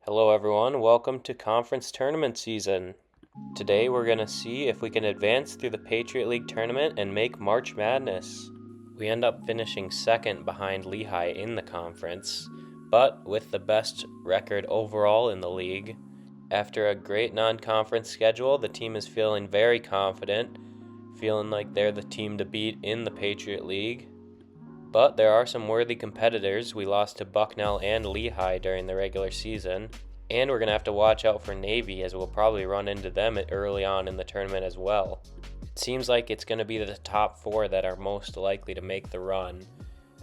Hello everyone, welcome to conference tournament season. Today we're going to see if we can advance through the Patriot League tournament and make March Madness. We end up finishing second behind Lehigh in the conference, but with the best record overall in the league. After a great non-conference schedule, the team is feeling very confident, feeling like they're the team to beat in the Patriot League. But there are some worthy competitors. We lost to Bucknell and Lehigh during the regular season. And we're going to have to watch out for Navy, as we'll probably run into them early on in the tournament as well. It seems like it's going to be the top four that are most likely to make the run,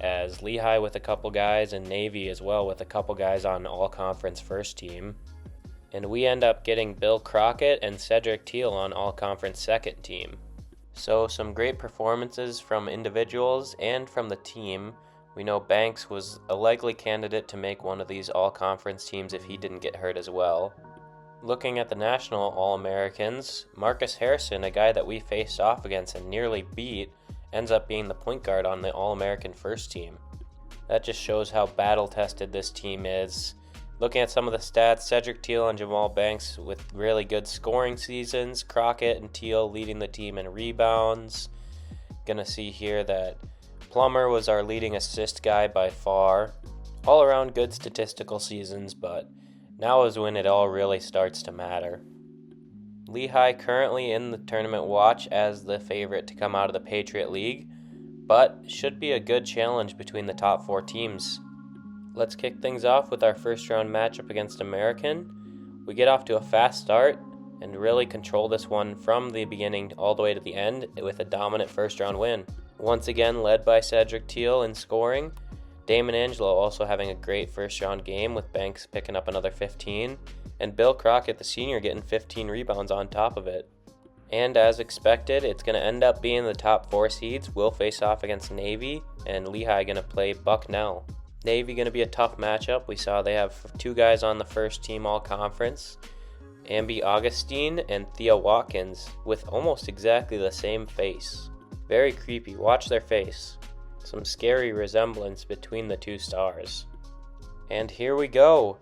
as Lehigh with a couple guys and Navy as well with a couple guys on all-conference first team. And we end up getting Bill Crockett and Cedric Teal on all-conference second team. So some great performances from individuals and from the team. We know Banks was a likely candidate to make one of these all-conference teams if he didn't get hurt as well. Looking at the national All-Americans, Marcus Harrison, a guy that we faced off against and nearly beat, ends up being the point guard on the All-American first team. That just shows how battle-tested this team is. Looking at some of the stats, Cedric Teal and Jamal Banks with really good scoring seasons. Crockett and Teal leading the team in rebounds. Gonna see here that Plummer was our leading assist guy by far. All around good statistical seasons, but now is when it all really starts to matter. Lehigh currently in the tournament watch as the favorite to come out of the Patriot League, but should be a good challenge between the top four teams. Let's kick things off with our first round matchup against American. We get off to a fast start and really control this one from the beginning all the way to the end with a dominant first round win. Once again led by Cedric Teal in scoring. Damon Angelo also having a great first round game with Banks picking up another 15, and Bill Crockett the senior getting 15 rebounds on top of it. And as expected, it's going to end up being the top four seeds. We'll face off against Navy, and Lehigh going to play Bucknell. Navy going to be a tough matchup. We saw they have two guys on the first team all-conference, Amby Augustine and Thea Watkins, with almost exactly the same face. Very creepy. Watch their face. Some scary resemblance between the two stars. And here we go.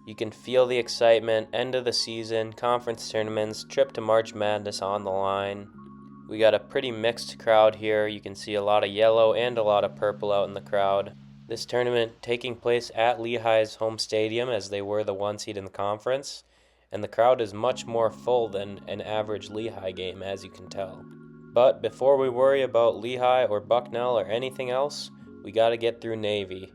You can feel the excitement, end of the season, conference tournaments, trip to March Madness on the line. We got a pretty mixed crowd here. You can see a lot of yellow and a lot of purple out in the crowd. This tournament taking place at Lehigh's home stadium, as they were the one seed in the conference, and the crowd is much more full than an average Lehigh game, as you can tell. But before we worry about Lehigh or Bucknell or anything else, we got to get through Navy.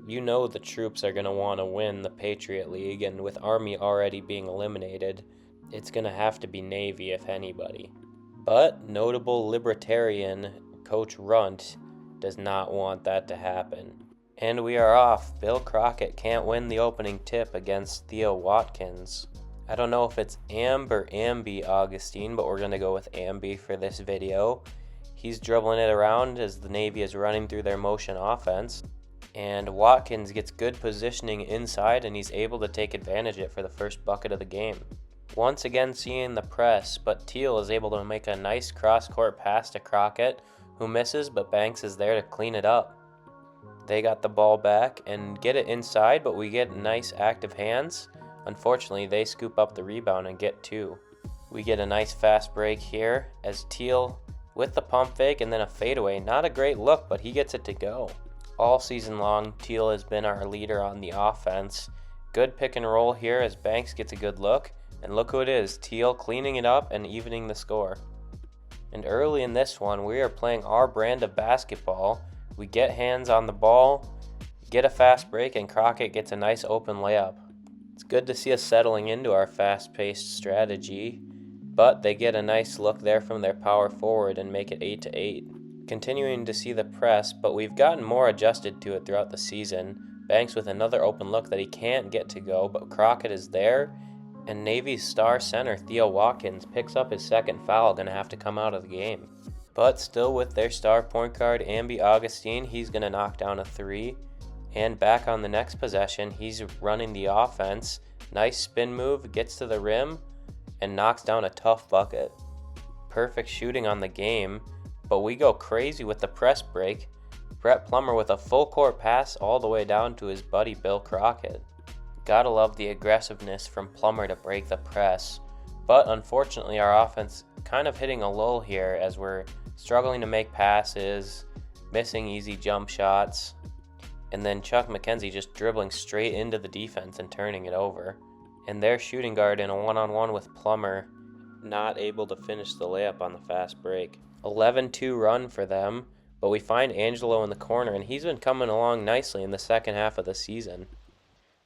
You know the troops are going to want to win the Patriot League, and with Army already being eliminated, it's going to have to be Navy if anybody. But notable libertarian Coach Runt does not want that to happen. And we are off. Bill Crockett can't win the opening tip against Thea Watkins. I don't know if it's Amby Augustine, but we're going to go with Amby for this video. He's dribbling it around as the Navy is running through their motion offense. And Watkins gets good positioning inside, and he's able to take advantage of it for the first bucket of the game. Once again seeing the press, but Teal is able to make a nice cross-court pass to Crockett, who misses, but Banks is there to clean it up. They got the ball back and get it inside, but we get nice active hands. Unfortunately, they scoop up the rebound and get two. We get a nice fast break here as Teal with the pump fake and then a fadeaway. Not a great look, but he gets it to go. All season long, Teal has been our leader on the offense. Good pick and roll here as Banks gets a good look. And look who it is, Teal cleaning it up and evening the score. And early in this one, we are playing our brand of basketball. We get hands on the ball, get a fast break, and Crockett gets a nice open layup. It's good to see us settling into our fast-paced strategy, but they get a nice look there from their power forward and make it 8-8. Continuing to see the press, but we've gotten more adjusted to it throughout the season. Banks with another open look that he can't get to go, but Crockett is there, and Navy's star center, Thea Watkins, picks up his second foul, going to have to come out of the game. But still with their star point guard, Amby Augustine, he's going to knock down a three. And back on the next possession, he's running the offense. Nice spin move, gets to the rim, and knocks down a tough bucket. Perfect shooting on the game, but we go crazy with the press break. Brett Plummer with a full court pass all the way down to his buddy Bill Crockett. Gotta love the aggressiveness from Plummer to break the press. But unfortunately, our offense kind of hitting a lull here as we're struggling to make passes, missing easy jump shots, and then Chuck McKenzie just dribbling straight into the defense and turning it over. And their shooting guard in a one-on-one with Plummer, not able to finish the layup on the fast break. 11-2 run for them, but we find Angelo in the corner, and he's been coming along nicely in the second half of the season.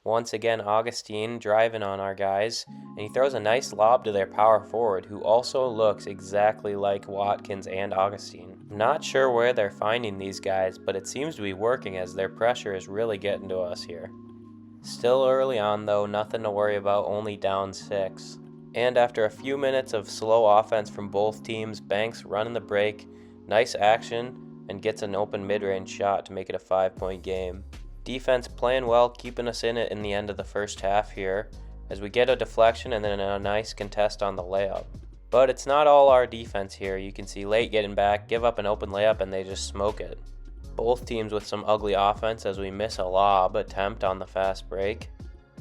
Once again, Augustine driving on our guys, and he throws a nice lob to their power forward, who also looks exactly like Watkins and Augustine. Not sure where they're finding these guys, but it seems to be working as their pressure is really getting to us here. Still early on though, nothing to worry about, only down 6. And after a few minutes of slow offense from both teams, Banks running the break, nice action, and gets an open mid-range shot to make it a 5-point game. Defense playing well, keeping us in it in the end of the first half here, as we get a deflection and then a nice contest on the layup. But it's not all our defense here. You can see Late getting back, give up an open layup, and they just smoke it. Both teams with some ugly offense as we miss a lob attempt on the fast break.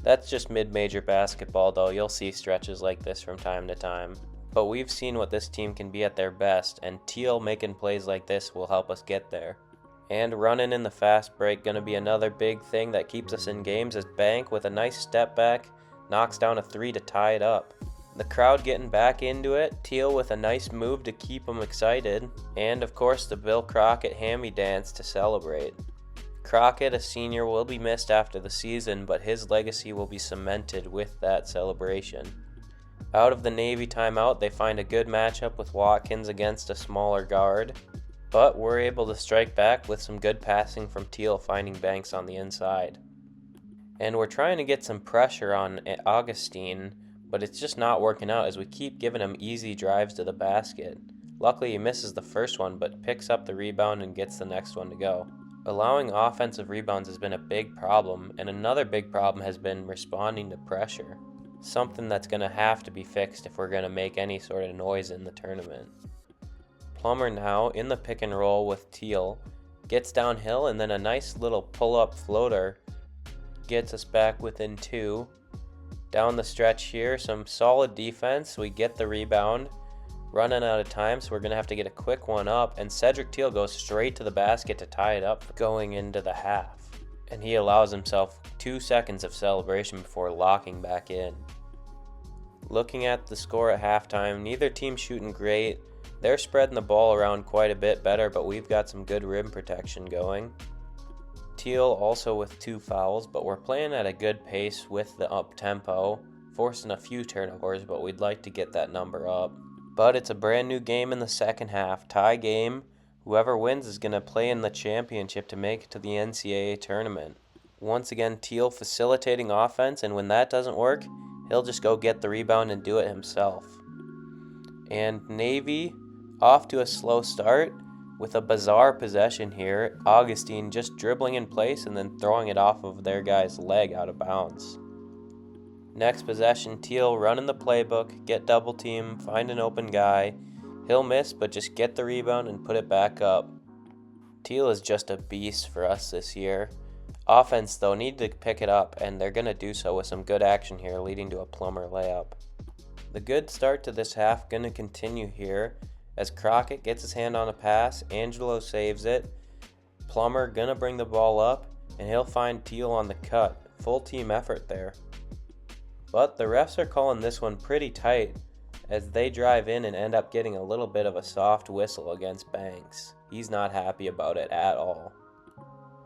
That's just mid-major basketball though, you'll see stretches like this from time to time. But we've seen what this team can be at their best, and Teal making plays like this will help us get there. And running in the fast break, going to be another big thing that keeps us in games, as Bank with a nice step back knocks down a 3 to tie it up. The crowd getting back into it, Teal with a nice move to keep them excited, and of course the Bill Crockett hammy dance to celebrate. Crockett, a senior, will be missed after the season, but his legacy will be cemented with that celebration. Out of the Navy timeout, they find a good matchup with Watkins against a smaller guard, but we're able to strike back with some good passing from Teal, finding Banks on the inside. And we're trying to get some pressure on Augustine, but it's just not working out as we keep giving him easy drives to the basket. Luckily he misses the first one, but picks up the rebound and gets the next one to go. Allowing offensive rebounds has been a big problem, and another big problem has been responding to pressure. Something that's going to have to be fixed if we're going to make any sort of noise in the tournament. Plummer now in the pick and roll with Teal, gets downhill, and then a nice little pull-up floater gets us back within 2. Down the stretch here, some solid defense. We get the rebound, running out of time, so we're going to have to get a quick one up, and Cedric Teal goes straight to the basket to tie it up going into the half. And he allows himself 2 seconds of celebration before locking back in. Looking at the score at halftime, neither team shooting great. They're spreading the ball around quite a bit better, but we've got some good rim protection going. Teal also with 2 fouls, but we're playing at a good pace with the up-tempo, forcing a few turnovers, but we'd like to get that number up. But it's a brand new game in the second half, tie game. Whoever wins is going to play in the championship to make it to the NCAA tournament. Once again, Teal facilitating offense, and when that doesn't work, he'll just go get the rebound and do it himself. And Navy off to a slow start with a bizarre possession here. Augustine just dribbling in place and then throwing it off of their guy's leg out of bounds. Next possession, Teal running the playbook, get double team, find an open guy. He'll miss, but just get the rebound and put it back up. Teal is just a beast for us this year. Offense, though, need to pick it up, and they're going to do so with some good action here, leading to a Plummer layup. The good start to this half going to continue here, as Crockett gets his hand on a pass, Angelo saves it, Plummer going to bring the ball up, and he'll find Teal on the cut. Full team effort there. But the refs are calling this one pretty tight, as they drive in and end up getting a little bit of a soft whistle against Banks. He's not happy about it at all.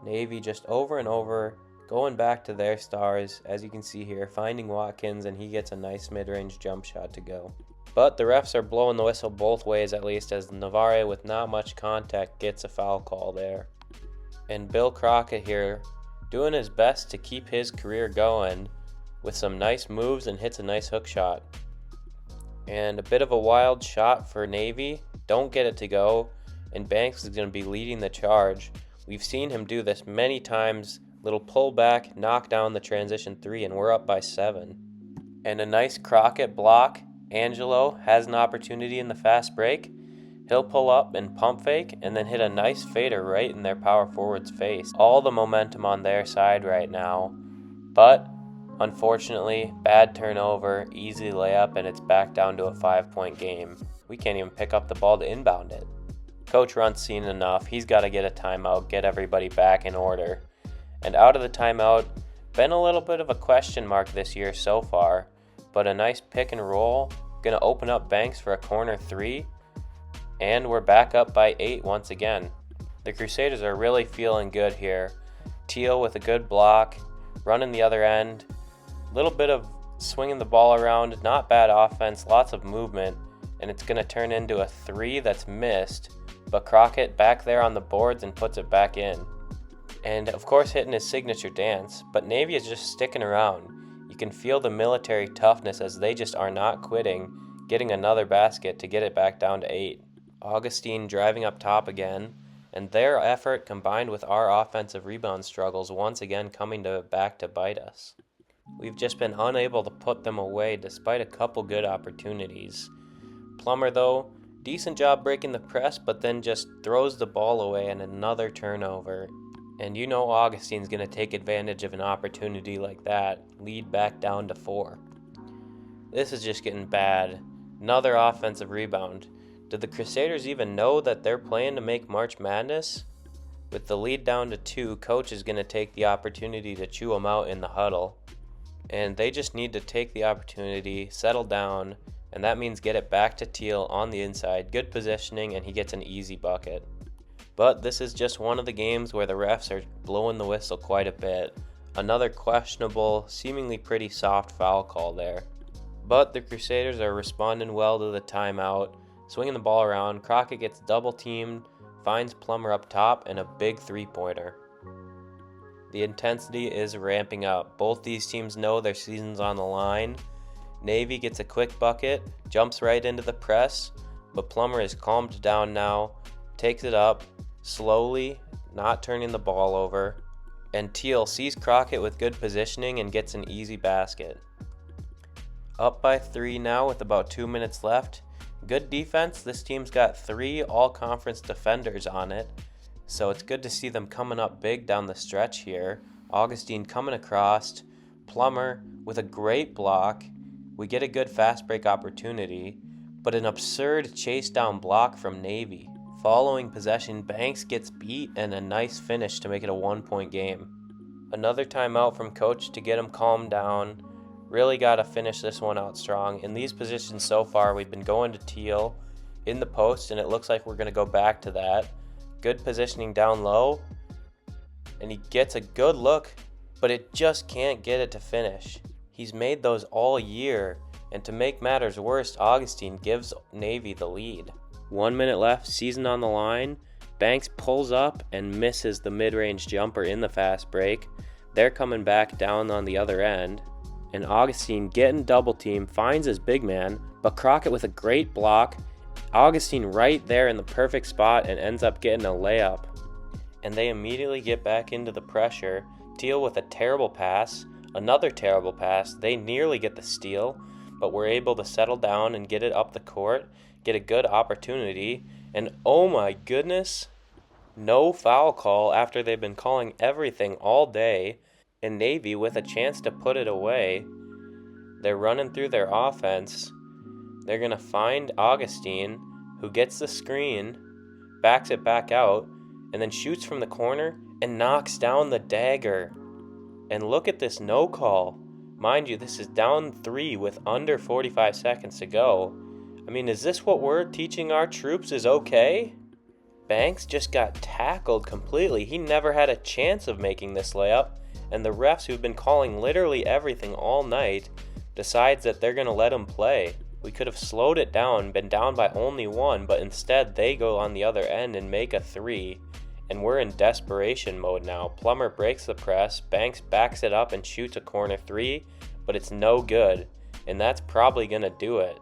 Navy just over and over, going back to their stars, as you can see here, finding Watkins, and he gets a nice mid-range jump shot to go. But the refs are blowing the whistle both ways at least, as Navarre with not much contact gets a foul call there. And Bill Crockett here doing his best to keep his career going with some nice moves and hits a nice hook shot. And a bit of a wild shot for Navy, don't get it to go, and Banks is going to be leading the charge. We've seen him do this many times, little pullback, knock down the transition 3, and we're up by 7. And a nice Crockett block. Angelo has an opportunity in the fast break. He'll pull up and pump fake and then hit a nice fader right in their power forward's face. All the momentum on their side right now. But Unfortunately, bad turnover, easy layup, and it's back down to a 5-point game. We can't even pick up the ball to inbound it. Coach Runt's seen enough. He's got to get a timeout, get everybody back in order. And out of the timeout, been a little bit of a question mark this year so far, but a nice pick and roll, gonna open up Banks for a corner 3, and we're back up by 8 once again. The Crusaders are really feeling good here. Teal with a good block, running the other end, little bit of swinging the ball around, not bad offense, lots of movement, and it's going to turn into a 3 that's missed, but Crockett back there on the boards and puts it back in. And of course hitting his signature dance, but Navy is just sticking around. You can feel the military toughness as they just are not quitting, getting another basket to get it back down to 8. Augustine driving up top again, and their effort combined with our offensive rebound struggles once again coming back to bite us. We've just been unable to put them away despite a couple good opportunities. Plummer, though, decent job breaking the press, but then just throws the ball away and another turnover. And you know Augustine's going to take advantage of an opportunity like that, lead back down to 4. This is just getting bad. Another offensive rebound. Did the Crusaders even know that they're playing to make March Madness? With the lead down to 2, Coach is going to take the opportunity to chew them out in the huddle. And they just need to take the opportunity, settle down, and that means get it back to Teal on the inside. Good positioning, and he gets an easy bucket. But this is just one of the games where the refs are blowing the whistle quite a bit. Another questionable, seemingly pretty soft foul call there. But the Crusaders are responding well to the timeout, swinging the ball around. Crockett gets double teamed, finds Plummer up top, and a big 3-pointer. The intensity is ramping up. Both these teams know their season's on the line. Navy gets a quick bucket, jumps right into the press, but Plummer is calmed down now, takes it up, slowly, not turning the ball over, and Teal sees Crockett with good positioning and gets an easy basket. Up by 3 now with about 2 minutes left. Good defense. This team's got 3 all-conference defenders on it, so it's good to see them coming up big down the stretch here. Augustine coming across, Plummer with a great block. We get a good fast break opportunity, but an absurd chase down block from Navy. Following possession, Banks gets beat and a nice finish to make it a 1-point game. Another timeout from Coach to get him calmed down. Really got to finish this one out strong. In these positions so far, we've been going to Teal in the post, and it looks like we're going to go back to that. Good positioning down low, and he gets a good look, but it just can't get it to finish. He's made those all year, and to make matters worse, Augustine gives Navy the lead. 1 minute left, season on the line. Banks pulls up and misses the mid-range jumper in the fast break. They're coming back down on the other end, and Augustine getting double team, finds his big man, but Crockett with a great block. Augustine right there in the perfect spot and ends up getting a layup. And they immediately get back into the pressure. Teal with a terrible pass, another terrible pass. They nearly get the steal, but we're able to settle down and get it up the court, get a good opportunity, and oh my goodness, no foul call after they've been calling everything all day, and Navy with a chance to put it away. They're running through their offense. They're going to find Augustine, who gets the screen, backs it back out, and then shoots from the corner and knocks down the dagger. And look at this no call. Mind you, this is down 3 with under 45 seconds to go. I mean, is this what we're teaching our troops is okay? Banks just got tackled completely. He never had a chance of making this layup, and the refs who've been calling literally everything all night decides that they're going to let him play. We could have slowed it down, been down by only 1, but instead they go on the other end and make a 3, and we're in desperation mode now. Plummer breaks the press, Banks backs it up and shoots a corner 3, but it's no good, and that's probably going to do it.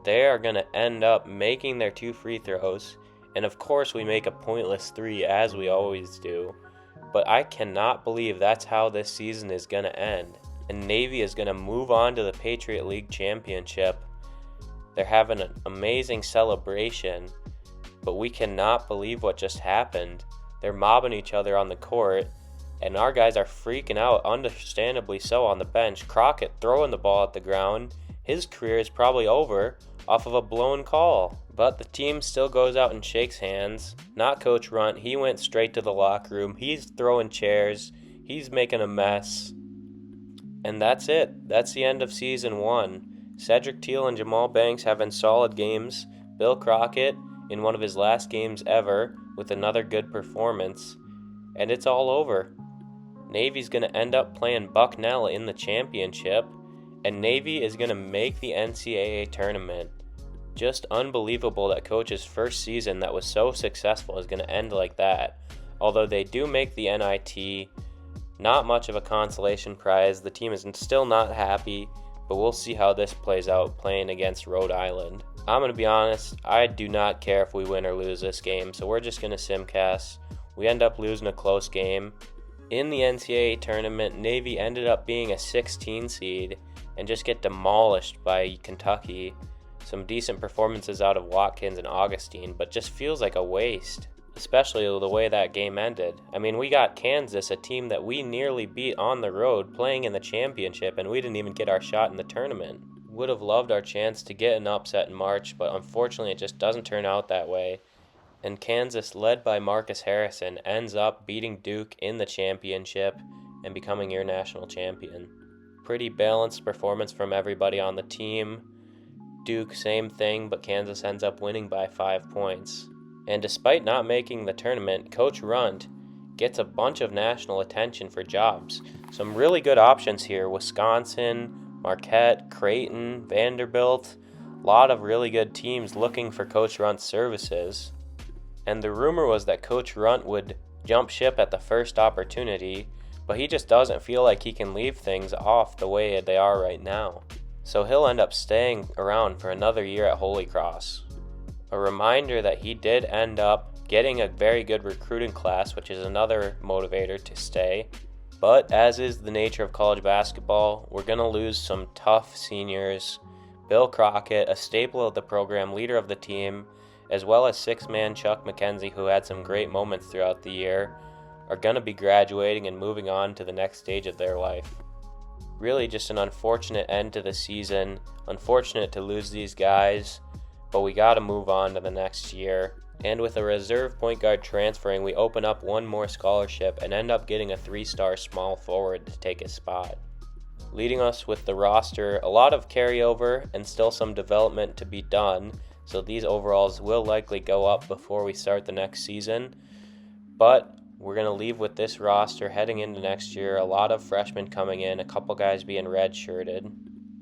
They are going to end up making their 2 free throws, and of course we make a pointless 3 as we always do, but I cannot believe that's how this season is going to end. And Navy is going to move on to the Patriot League Championship. They're having an amazing celebration, but we cannot believe what just happened. They're mobbing each other on the court. And our guys are freaking out, understandably so, on the bench. Crockett throwing the ball at the ground. His career is probably over off of a blown call. But the team still goes out and shakes hands. Not Coach Runt. He went straight to the locker room. He's throwing chairs. He's making a mess. And that's it. That's the end of Season 1. Cedric Teal and Jamal Banks having solid games. Bill Crockett in one of his last games ever with another good performance. And it's all over. Navy's going to end up playing Bucknell in the championship, and Navy is going to make the NCAA tournament. Just unbelievable that Coach's first season that was so successful is going to end like that. Although they do make the NIT, not much of a consolation prize. The team is still not happy, but we'll see how this plays out playing against Rhode Island. I'm going to be honest, I do not care if we win or lose this game, so we're just going to simcast. We end up losing a close game. In the NCAA tournament, Navy ended up being a 16 seed and just get demolished by Kentucky. Some decent performances out of Watkins and Augustine, but just feels like a waste, especially the way that game ended. I mean, we got Kansas, a team that we nearly beat on the road, playing in the championship, and we didn't even get our shot in the tournament. Would have loved our chance to get an upset in March, but unfortunately it just doesn't turn out that way. And Kansas, led by Marcus Harrison, ends up beating Duke in the championship and becoming your national champion. Pretty balanced performance from everybody on the team. Duke, same thing, but Kansas ends up winning by 5 points. And despite not making the tournament, Coach Runt gets a bunch of national attention for jobs. Some really good options here: Wisconsin, Marquette, Creighton, Vanderbilt. A lot of really good teams looking for Coach Runt's services. And the rumor was that Coach Runt would jump ship at the first opportunity, but he just doesn't feel like he can leave things off the way they are right now. So he'll end up staying around for another year at Holy Cross. A reminder that he did end up getting a very good recruiting class, which is another motivator to stay. But as is the nature of college basketball, we're going to lose some tough seniors. Bill Crockett, a staple of the program, leader of the team, as well as six-man Chuck McKenzie, who had some great moments throughout the year, are going to be graduating and moving on to the next stage of their life. Really just an unfortunate end to the season. Unfortunate to lose these guys, but we got to move on to the next year. And with a reserve point guard transferring, we open up one more scholarship and end up getting a 3-star small forward to take his spot. Leading us with the roster, a lot of carryover and still some development to be done. So these overalls will likely go up before we start the next season. But we're going to leave with this roster heading into next year. A lot of freshmen coming in, a couple guys being red-shirted.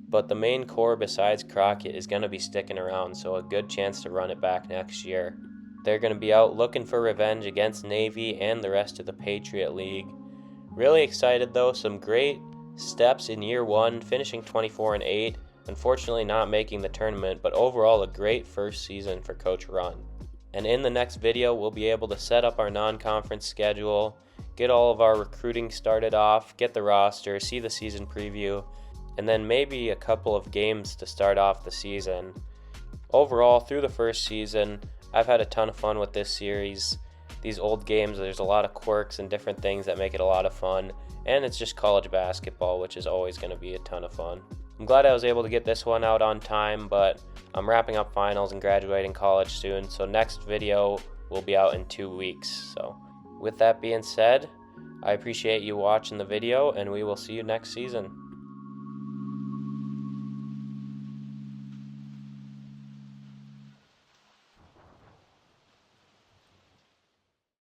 But the main core besides Crockett is going to be sticking around, so a good chance to run it back next year. They're going to be out looking for revenge against Navy and the rest of the Patriot League. Really excited though, some great steps in year one, finishing 24-8. Unfortunately not making the tournament, but overall a great first season for Coach Runt. And in the next video, we'll be able to set up our non-conference schedule, get all of our recruiting started off, get the roster, see the season preview, and then maybe a couple of games to start off the season. Overall, through the first season, I've had a ton of fun with this series. These old games, there's a lot of quirks and different things that make it a lot of fun, and it's just college basketball, which is always going to be a ton of fun. I'm glad I was able to get this one out on time, but I'm wrapping up finals and graduating college soon, so next video will be out in 2 weeks. So with that being said, I appreciate you watching the video, and we will see you next season.